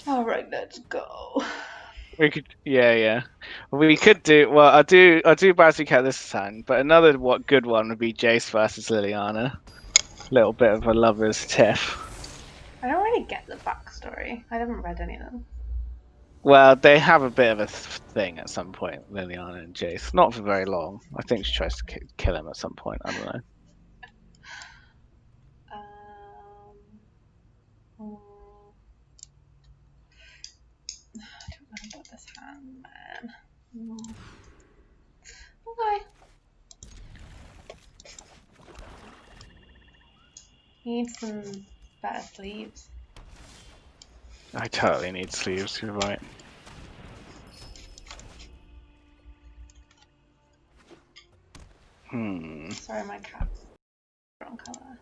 All right, let's go. We could, yeah. We could do. Well, I do Basri Cat this time, but another good one would be Jace versus Liliana. Little bit of a lovers tiff. I don't really get the backstory. I haven't read any of them. Well, they have a bit of a thing at some point, Liliana and Jace. Not for very long. I think she tries to kill him at some point. I don't know. Hmm, I don't know about this hand, man. Okay. Need some better sleeves. I totally need sleeves. You're right. Sorry, my cat's wrong color.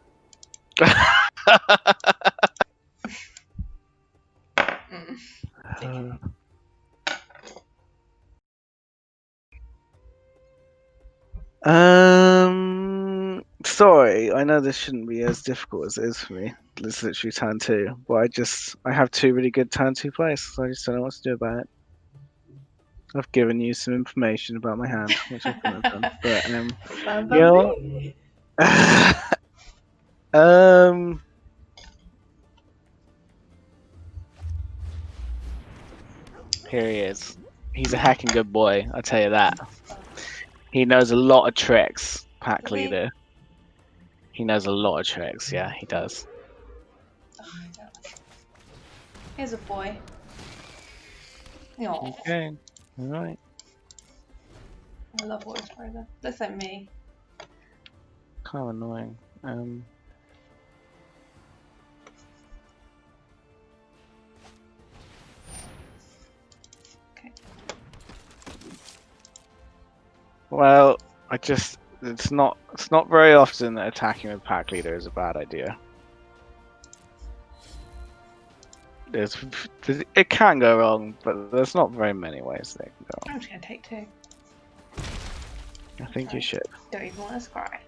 Sorry, I know this shouldn't be as difficult as it is for me. It's literally turn 2, but I have 2 really good turn 2 plays, so I just don't know what to do about it. I've given you some information about my hand, which I couldn't have done, but you know what? Here he is. He's a hacking good boy, I'll tell you that. He knows a lot of tricks, pack leader. He knows a lot of tricks, yeah, he does. Here's a boy. Aww. Okay, alright. I love boys further. Looks like me. Kind of annoying. Okay. Well, it's not very often that attacking with pack leader is a bad idea. It can go wrong, but there's not very many ways that it can go wrong. I'm just gonna take 2. I think you should. Don't even want to scry.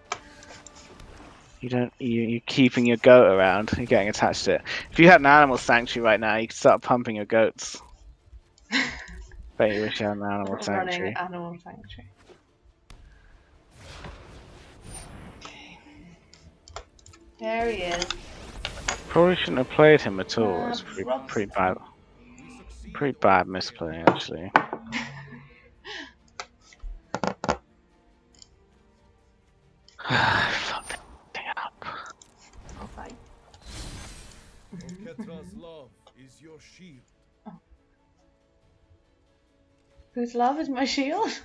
You're keeping your goat around. You're getting attached to it. If you had an animal sanctuary right now, you could start pumping your goats. Bet you wish you had an animal sanctuary. Running animal sanctuary. Okay. There he is. Probably shouldn't have played him at all. It's pretty bad. Pretty bad misplay, actually. Fuck that thing up. I'll fight. Ketra's love is your shield. Oh. Whose love is my shield?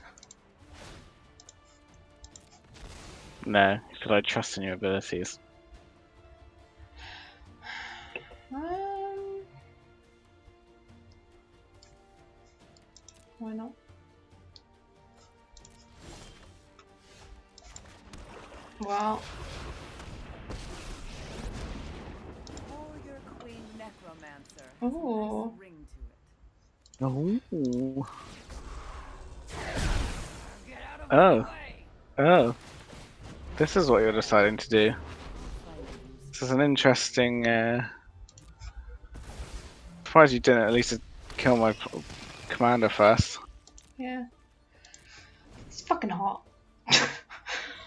No, because I trust in your abilities. Why not? Well. Oh, your queen necromancer. Ooh. Nice ring to it. Oh. Oh. Oh. This is what you're deciding to do. This is an interesting. Surprised you didn't at least kill my commander first. Yeah. It's fucking hot.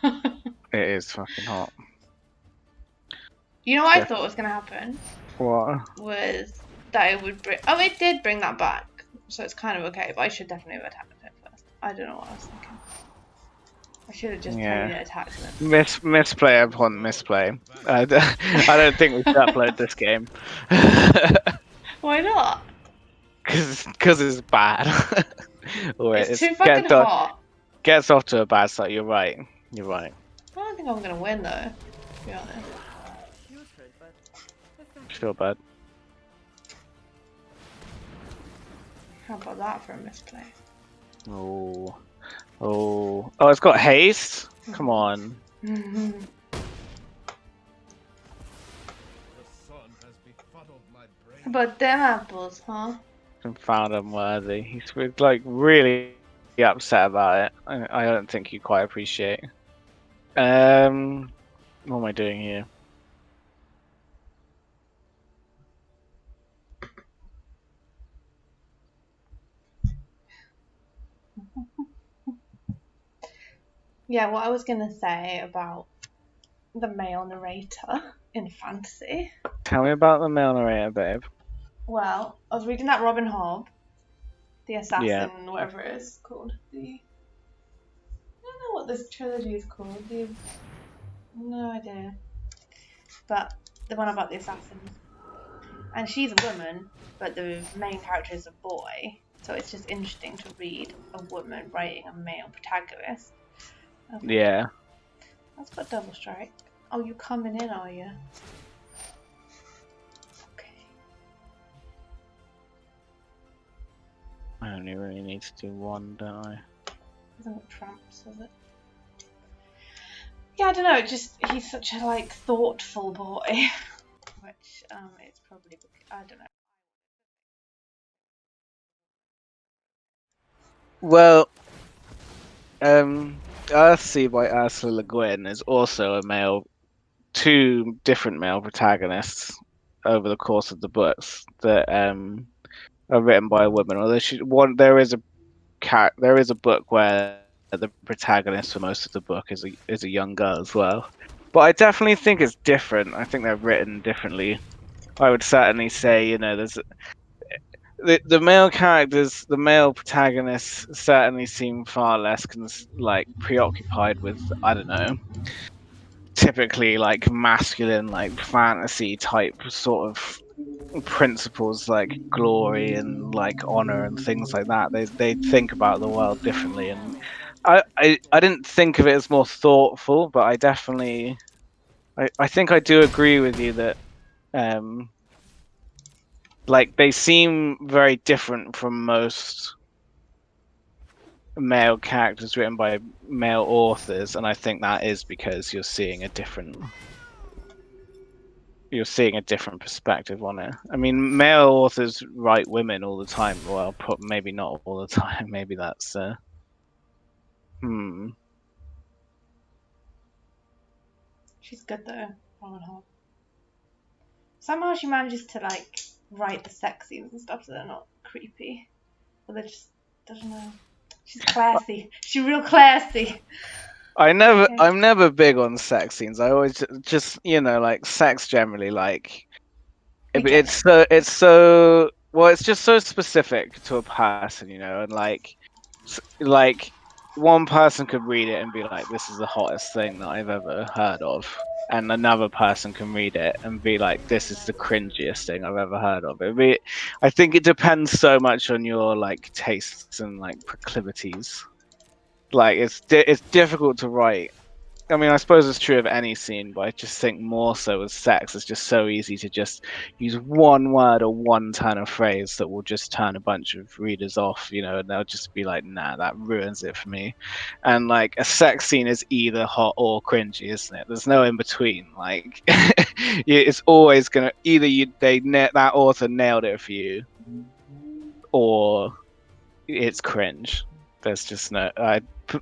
It is fucking hot. You know what I thought was gonna happen? What? Was that it would bring. Oh, it did bring that back. So it's kind of okay, but I should definitely have attacked it first. I don't know what I was thinking. I should have just attacked it. Misplay upon misplay. I don't think we should upload this game. Why not? Because it's bad. It's too fucking hot. Gets off to a bad start. You're right. You're right. I don't think I'm gonna win though, to be honest. Feel bad. How about that for a misplay? Oh. Oh. Oh, it's got haste? Come on. How about them apples, huh? Found unworthy. He's like really upset about it. I don't think you quite appreciate. What am I doing here? Yeah, what I was gonna say about the male narrator in fantasy. Tell me about the male narrator, babe. Well, I was reading that Robin Hobb, the assassin, Yeah. whatever it is called. I don't know what this trilogy is called. No idea. But the one about the assassins. And she's a woman, but the main character is a boy. So it's just interesting to read a woman writing a male protagonist. Okay. Yeah. Let's put double strike. Oh, you coming in, are you? Okay. I only really need to do one, don't I? Isn't it tramps, is it? Yeah, I don't know. He's such a like thoughtful boy, which it's probably I don't know. Well, Earthsea by Ursula Le Guin is also a male, two different male protagonists over the course of the books that are written by a woman. Although there is a book where the protagonist for most of the book is a young girl as well. But I definitely think it's different. I think they're written differently. I would certainly say, there's the male characters, the male protagonists certainly seem far less preoccupied with, I don't know, typically like masculine, like fantasy type sort of principles like glory and like honor and things like that. They think about the world differently, and I didn't think of it as more thoughtful, but I definitely I think I do agree with you that like they seem very different from most male characters written by male authors, and I think that is because you're seeing a different perspective on it. I mean, male authors write women all the time. Well, maybe not all the time. Maybe that's She's good though, Robin Hobb. Somehow she manages to like write the sex scenes and stuff so they're not creepy. But they're just, I don't know. She's classy. She's real classy. I'm never big on sex scenes. I always just like sex generally. Like it's so well. It's just so specific to a person, and like one person could read it and be like, "This is the hottest thing that I've ever heard of," and another person can read it and be like, "This is the cringiest thing I've ever heard of." I think it depends so much on your like tastes and like proclivities. Like it's difficult to write. I mean, I suppose it's true of any scene, but I just think more so with sex. It's just so easy to just use one word or one turn of phrase that will just turn a bunch of readers off, and they'll just be like, "Nah, that ruins it for me." And like a sex scene is either hot or cringy, isn't it? There's no in between. Like it's always gonna that author nailed it for you, or it's cringe. There's just no.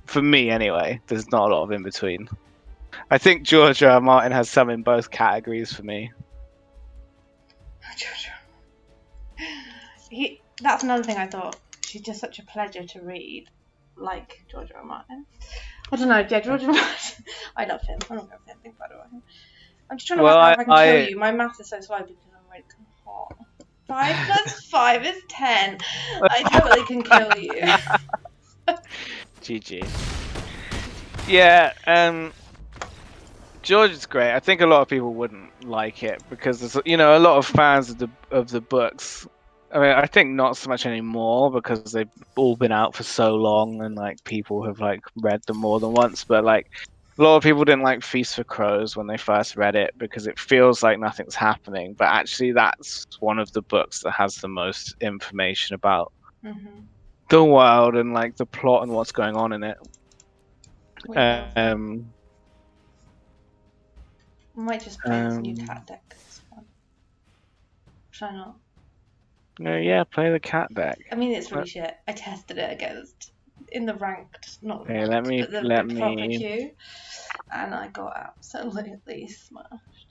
For me anyway, there's not a lot of in between. I think George R. R. Martin has some in both categories for me. That's another thing I thought. She's just such a pleasure to read, like George R. R. Martin. I don't know, yeah, George R. R. Martin. I love him. I'm not going to say anything bad about him. I'm just trying to work out if I can kill you. My math is so slow because I'm really hot. 5 plus 5 is 10. I totally can kill you. GG. Yeah, George is great. I think a lot of people wouldn't like it because there's a lot of fans of the books. I mean, I think not so much anymore because they've all been out for so long and like people have like read them more than once. But like a lot of people didn't like Feast for Crows when they first read it because it feels like nothing's happening. But actually, that's one of the books that has the most information about the world and like the plot and what's going on in it. I might just play this new cat deck. It's fun. Should I not? No, yeah, play the cat deck. I mean, it's really shit. I tested it against in the ranked, not the Okay, ranked, but the proper queue, and I got absolutely smashed.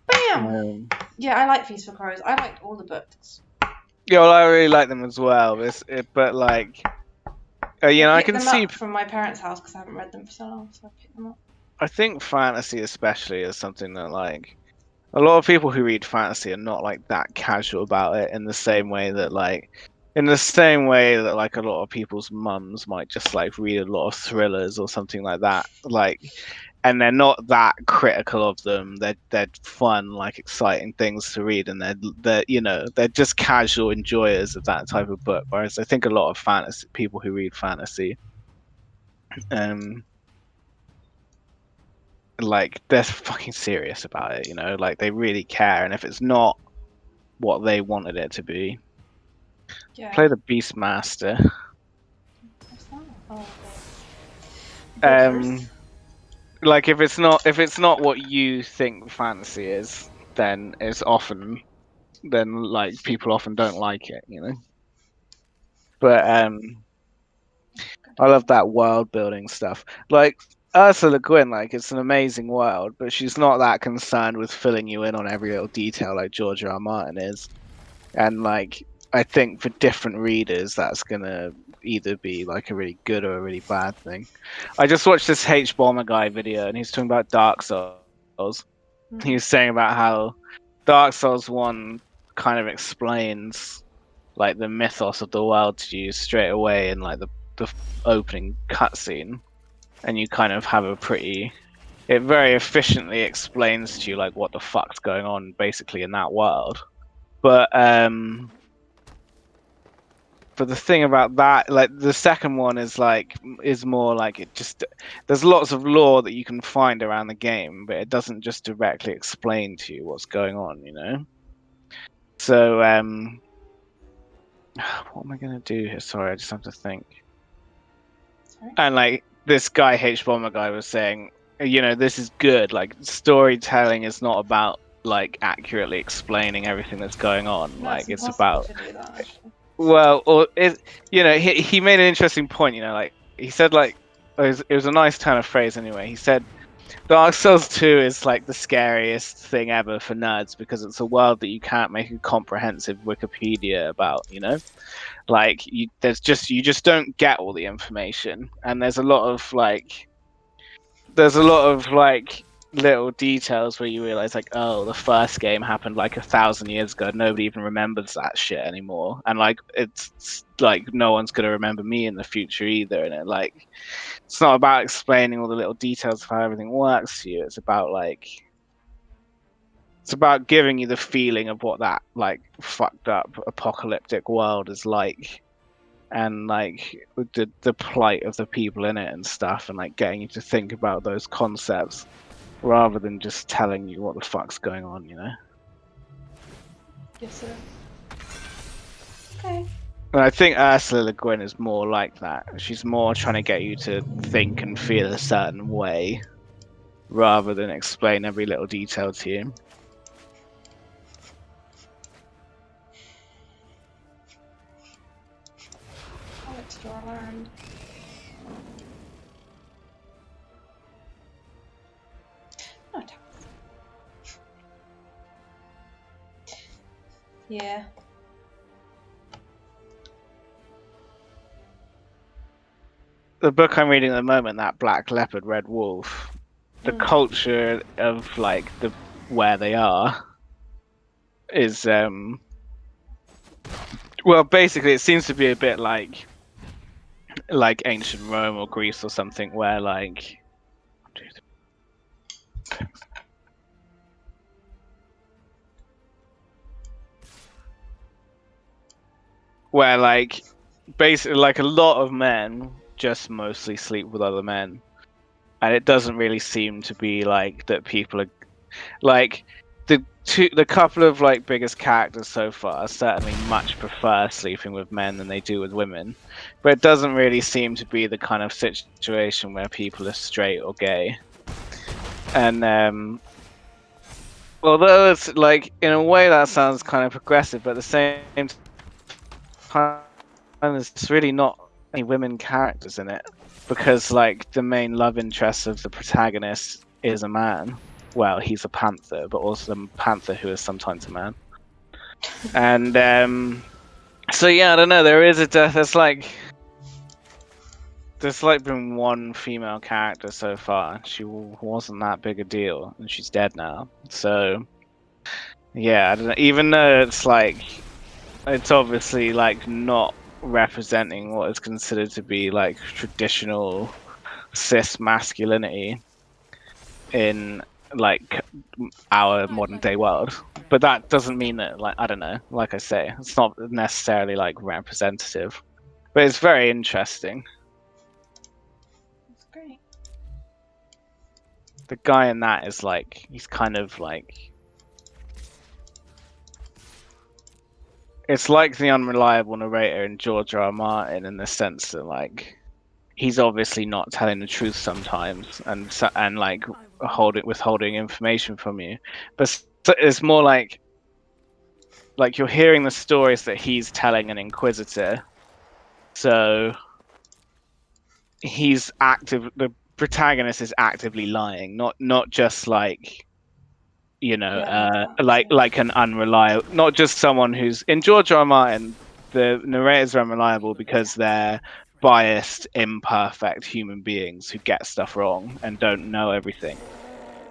Bam! Yeah, I like Feast for Crows. I liked all the books. Yeah, well, I really like them as well. But like, You know, I picked can them see. up from my parents' house because I haven't read them for so long, so I picked them up. I think fantasy, especially, is something that like a lot of people who read fantasy are not like that casual about it in the same way that like a lot of people's mums might just like read a lot of thrillers or something like that. Like, and they're not that critical of them. They're fun, like exciting things to read, and they're you know they're just casual enjoyers of that type of book. Whereas I think a lot of fantasy people who read fantasy, um, like they're fucking serious about it. You know, like they really care, and if it's not what they wanted it to be, Yeah. play the Beastmaster. What's that? Oh, okay. Bookers. Like if it's not what you think fantasy is, then like people often don't like it, you know. But I love that world building stuff. Like Ursula Le Guin, like it's an amazing world, but she's not that concerned with filling you in on every little detail like George R. R. Martin is. And like I think for different readers, that's gonna either be like a really good or a really bad thing. I just watched this H Bomber guy video, and he's talking about Dark Souls. He was saying about how Dark Souls 1 kind of explains like the mythos of the world to you straight away in like the opening cutscene, and you kind of have it very efficiently explains to you like what the fuck's going on basically in that world. But the thing about that, like the second one is more like it just there's lots of lore that you can find around the game, but it doesn't just directly explain to you what's going on, you know. So what am I gonna do here? Sorry, I just have to think. Sorry? And like this guy H Bomber guy was saying, you know, this is good. Like storytelling is not about like accurately explaining everything that's going on. No, Like it's impossible about to do that, actually. well, or it, you know, he made an interesting point. You know, like he said, like it was a nice turn of phrase. Anyway, he said, "Dark Souls 2 is like the scariest thing ever for nerds because it's a world that you can't make a comprehensive Wikipedia about. You know, like you just don't get all the information, and there's a lot of like little details where you realize like, oh, the first game happened like 1,000 years ago. Nobody even remembers that shit anymore, and like it's like no one's gonna remember me in the future either. And it's not about explaining all the little details of how everything works to you. It's about giving you the feeling of what that like fucked up apocalyptic world is like, and like the plight of the people in it and stuff, and like getting you to think about those concepts rather than just telling you what the fuck's going on, you know. Yes, sir. Okay. And I think Ursula Le Guin is more like that. She's more trying to get you to think and feel a certain way rather than explain every little detail to you. I'll explore land. No tax. Yeah. The book I'm reading at the moment, that Black Leopard, Red Wolf, the culture of like where they are is well, basically it seems to be a bit like ancient Rome or Greece or something, where like basically like a lot of men just mostly sleep with other men, and it doesn't really seem to be like that people are like the couple of like biggest characters so far certainly much prefer sleeping with men than they do with women, but it doesn't really seem to be the kind of situation where people are straight or gay. And although it's like in a way that sounds kind of progressive, but at the same time there's really not any women characters in it, because like the main love interest of the protagonist is a man. Well, he's a panther, but also a panther who is sometimes a man. And so yeah, I don't know. There's like there's like been one female character so far. She wasn't that big a deal, and she's dead now. So yeah, I don't know. Even though it's like it's obviously like not representing what is considered to be like traditional cis masculinity in like our modern day world, but that doesn't mean that, like, I don't know, like I say, it's not necessarily like representative, but it's very interesting. That's great. The guy in that is like, he's kind of like, it's like the unreliable narrator in George R. R. Martin, in the sense that like he's obviously not telling the truth sometimes, and like withholding information from you, but it's more like you're hearing the stories that he's telling an inquisitor, so the protagonist is actively lying, not just like, you know, like an unreliable, not just someone who's in George R. R. Martin. The narrators are unreliable because they're biased, imperfect human beings who get stuff wrong and don't know everything.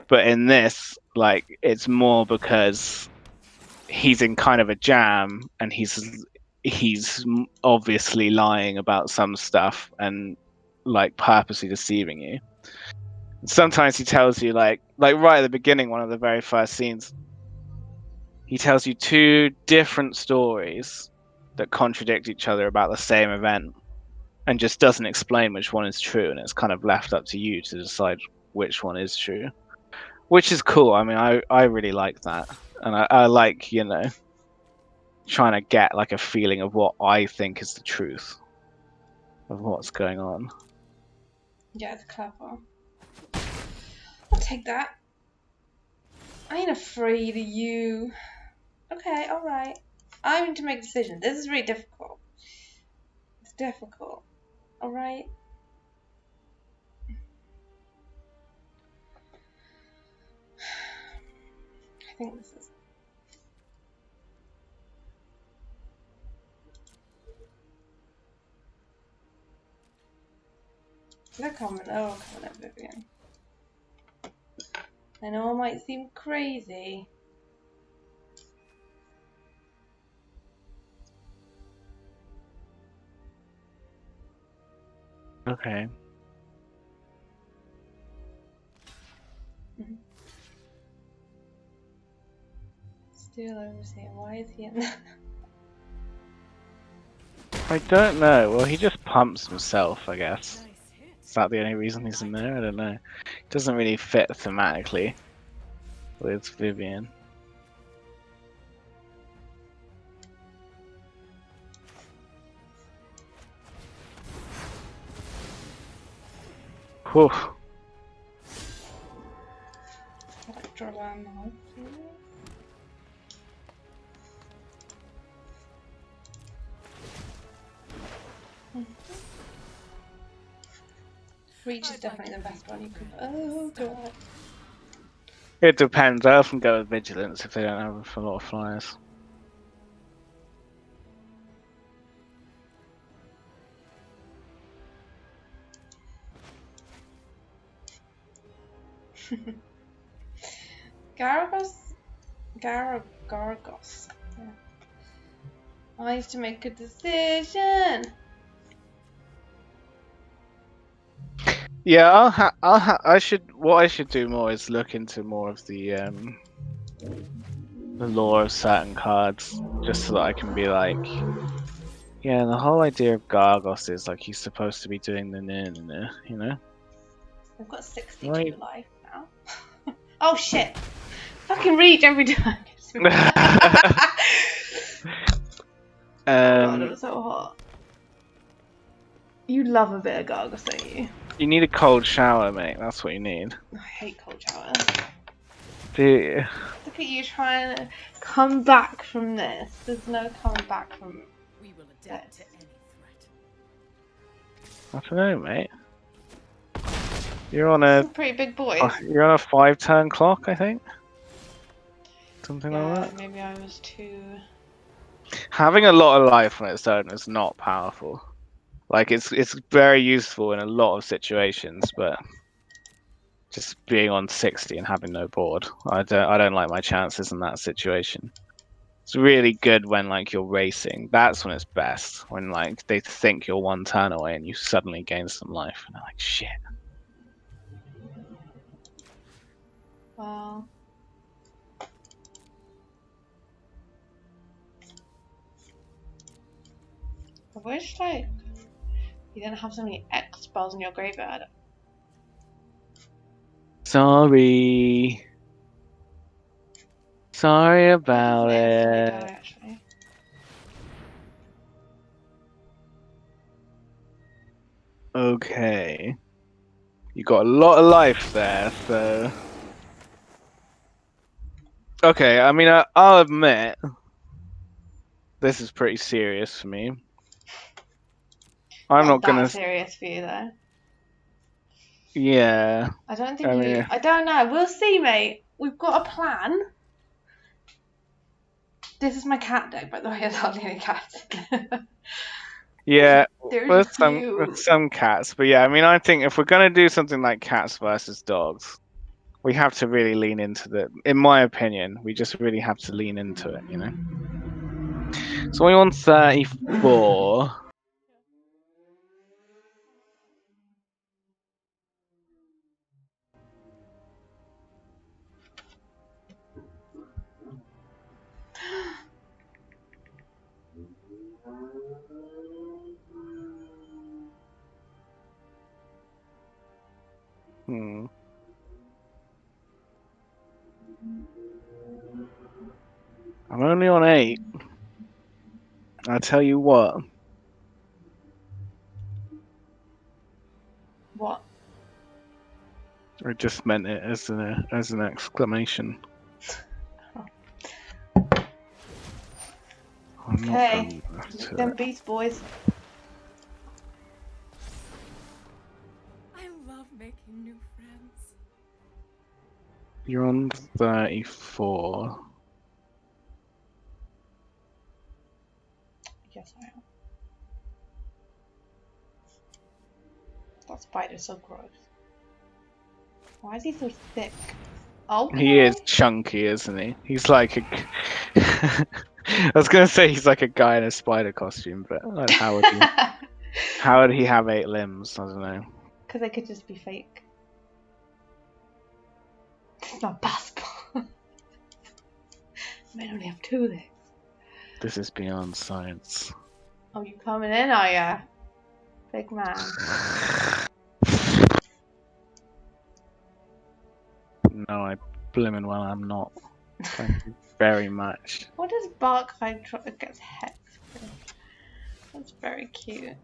But in this, like, it's more because he's in kind of a jam, and he's obviously lying about some stuff and like purposely deceiving you. Sometimes he tells you like right at the beginning, one of the very first scenes, he tells you two different stories that contradict each other about the same event, and just doesn't explain which one is true, and it's kind of left up to you to decide which one is true, which is cool. I mean, I really like that, and I like, you know, trying to get like a feeling of what I think is the truth of what's going on. Yeah, it's clever. I'll take that. I ain't afraid of you. Okay, alright. I need to make a decision. This is really difficult. It's difficult. Alright? I think this is... They're coming at Vivien. I know I might seem crazy. Okay. Still overseeing. Why is he in there? I don't know. Well, he just pumps himself, I guess. Is that the only reason he's in there? I don't know. It doesn't really fit thematically with Vivien. Whew. Reach is definitely the best one you could. Oh god. It depends. I often go with Vigilance if they don't have a lot of flyers. Garagos? Garagos. Yeah. I have to make a decision. Yeah, what I should do more is look into more of the lore of certain cards, just so that I can be like, yeah, the whole idea of Gargos is like he's supposed to be doing the you know? I've got 62 Right. life now. Oh shit! Fucking reach every time. Oh god, it was so hot. You love a bit of Gargos, don't you? You need a cold shower, mate. That's what you need. I hate cold showers. Do you? Look at you trying to come back from this. There's no coming back from We will adapt to this. any threat. I don't know, mate. You're on Some a pretty big boys. 5-turn clock, I think. Something like Yeah, that. maybe I was too... Having a lot of life on its own is not powerful. Like it's very useful in a lot of situations, but just being on 60 and having no board, I don't like my chances in that situation. It's really good when like you're racing. That's when it's best. When like they think you're one turn away and you suddenly gain some life, and they're like, shit. Well, I wish like you didn't have so many X spells in your graveyard. Sorry about Where does my it. die actually? Okay. You got a lot of life there, so. Okay, I mean, I'll admit, this is pretty serious for me. I'm not that gonna. serious for you though. Yeah. I don't think I you. mean, I don't know. We'll see, mate. We've got a plan. This is my cat deck, by the way. There's hardly any cats. yeah. They're There's so cute. some cats, but yeah, I mean, I think if we're gonna do something like cats versus dogs, we have to really lean into the. In my opinion, we just really have to lean into it, you know. So we're on 34. Hmm. I'm only on 8. I tell you what. What? I just meant it as an exclamation. I'm not Okay. going back to Them it. beast boys. I love making new friends. You're on 34. Yes, I am. That spider's so gross. Why is he so thick? Okay. He is chunky, isn't he? He's like a. I was gonna say he's like a guy in a spider costume, but how would he have 8 limbs? I don't know. Because they could just be fake. It's not possible. Men only have 2 legs. This is beyond science. Oh, you coming in, are ya? Big man. No, I blimmin' well I'm not. Thank you very much. What does bark hydro gets hex for? That's very cute.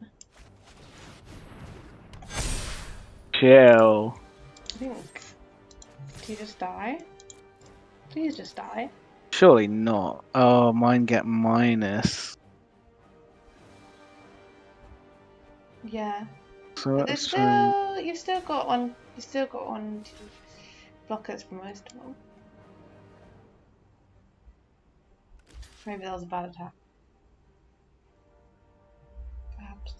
Chill. I think. Do you just die? Please just die. Surely not. Oh, mine get minus. Yeah. So But that's fine. you've still got one. You still got 1, 2 blockers for most of them. Maybe that was a bad attack. Perhaps.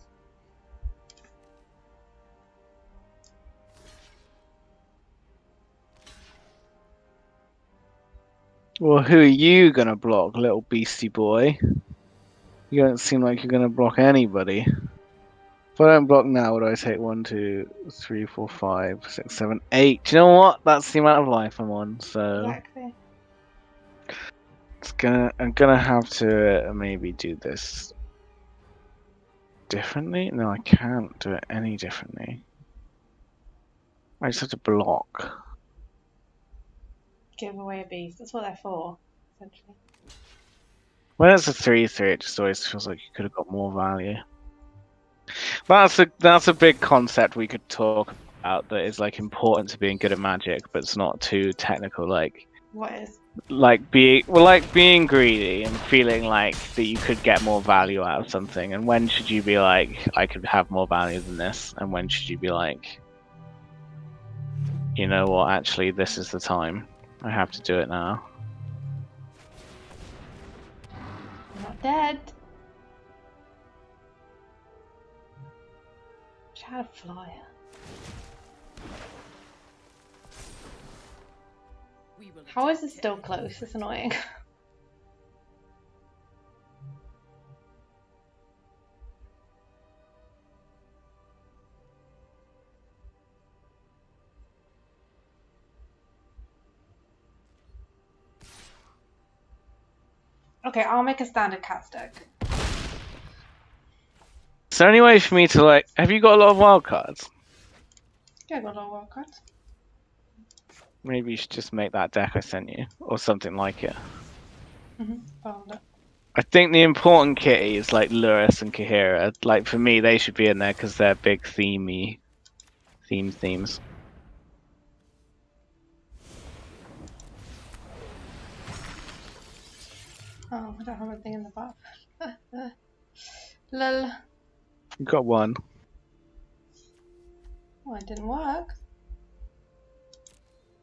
Well, who are you gonna block, little beastie boy? You don't seem like you're gonna block anybody. If I don't block now, would I take 1, 2, 3, 4, 5, 6, 7, 8? Do you know what? That's the amount of life I'm on. So Exactly. I'm gonna have to maybe do this differently. No, I can't do it any differently. I just have to block. Give away a beast. That's what they're for, essentially. When it's a 3/3, it just always feels like you could have got more value. That's a big concept we could talk about that is like important to being good at Magic, but it's not too technical. What is? Like being greedy and feeling like that you could get more value out of something. And when should you be like, I could have more value than this? And when should you be like, you know what? Actually, this is the time. I have to do it now. I'm not dead. I had a flyer. We will How is attack it still everything close? It's annoying. Okay, I'll make a standard cats deck. Is there any way for me to like? Have you got a lot of wild cards? Yeah, I got all wild cards. Maybe you should just make that deck I sent you, or something like it. Found it. I think the important kitties like Lurrus and Kahira, like for me, they should be in there because they're big themes. Oh, I don't have anything in the back. Lol. You got one. Oh, it didn't work.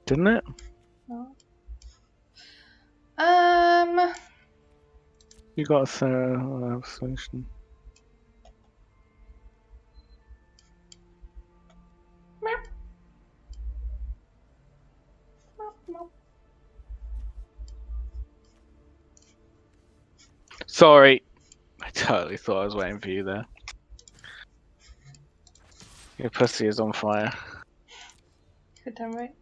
Didn't it? No. You got a solution. Meow. Meow, meow. Sorry, I totally thought I was waiting for you there. Your pussy is on fire. Good damn right.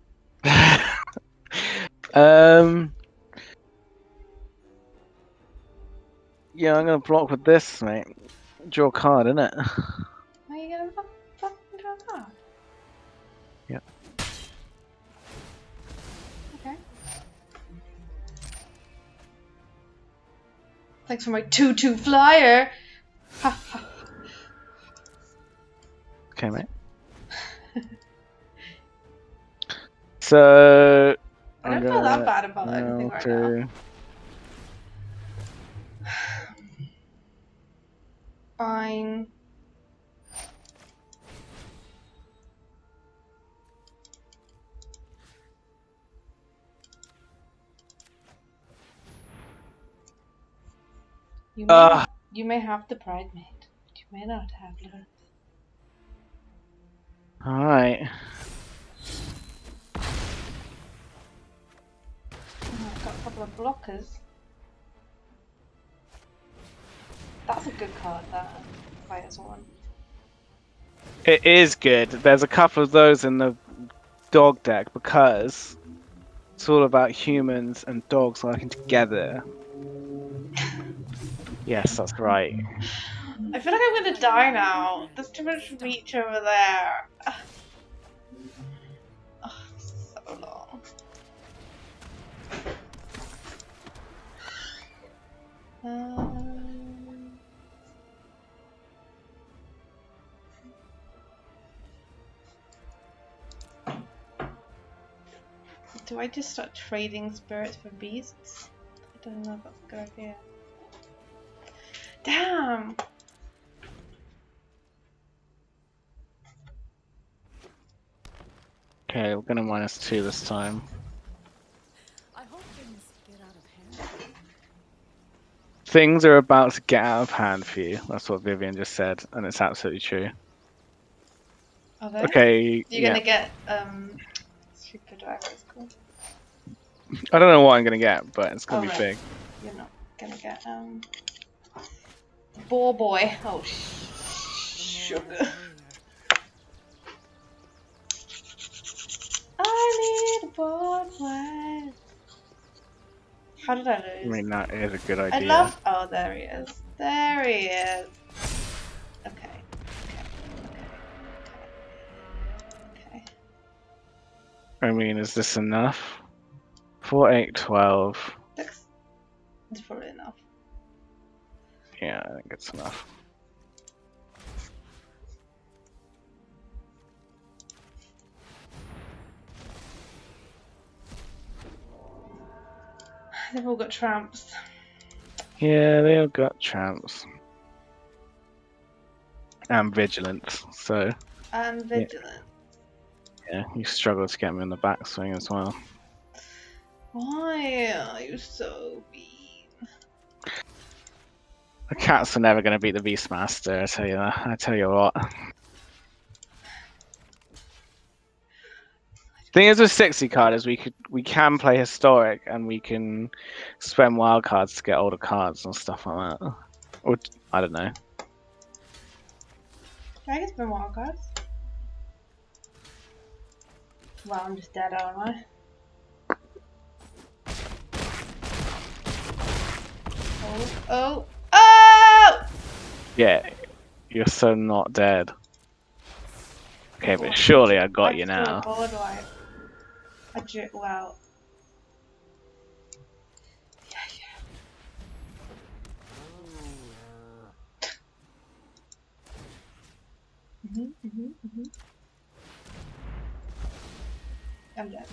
Yeah, I'm gonna block with this, mate. Draw a card, innit? Are you gonna fucking draw a card? Yeah. Okay. Thanks for my 2/2 flyer. Ha ha. Okay, mate. So I don't feel that bad about anything right now. Fine. You may have the Pride Maid, but you may not have Lurrus. Alright. Oh, I've got a couple of blockers. That's a good card, that Fire's one. It is good. There's a couple of those in the dog deck because it's all about humans and dogs working together. Yes, that's right. I feel like I'm gonna die now. There's too much reach over there. Oh, so long. Do I just start trading spirits for beasts? I don't know if that's a good idea. Damn! Okay, we're gonna -2 this time. I hope things get out of hand. Things are about to get out of hand for you. That's what Vivien just said, and it's absolutely true. Are they? Okay, You're gonna get super drivers, cool. I don't know what I'm gonna get, but it's gonna be right. big. You're not gonna get Ball boy. Oh sugar. I need a board boy. How did I lose? I mean, that is a good idea. I love. Oh, there he is. There he is. Okay. Okay. I mean, is this enough? 4, 8, 12. It's probably enough. Yeah, I think it's enough. They've all got tramps. Yeah, they all got tramps. And vigilance, so And vigilant. yeah, you struggle to get them in the backswing as well. Why are you so mean? The cats are never going to beat the Beastmaster, I tell you that. I tell you what. Thing is with 60 card is we can play historic and we can spend wild cards to get older cards and stuff like that. Or I don't know. I guess been wild cards. Well, I'm just dead, aren't I? Oh! Yeah, you're so not dead. Okay, but surely I got you now. Board wipe. Well. I'm dead.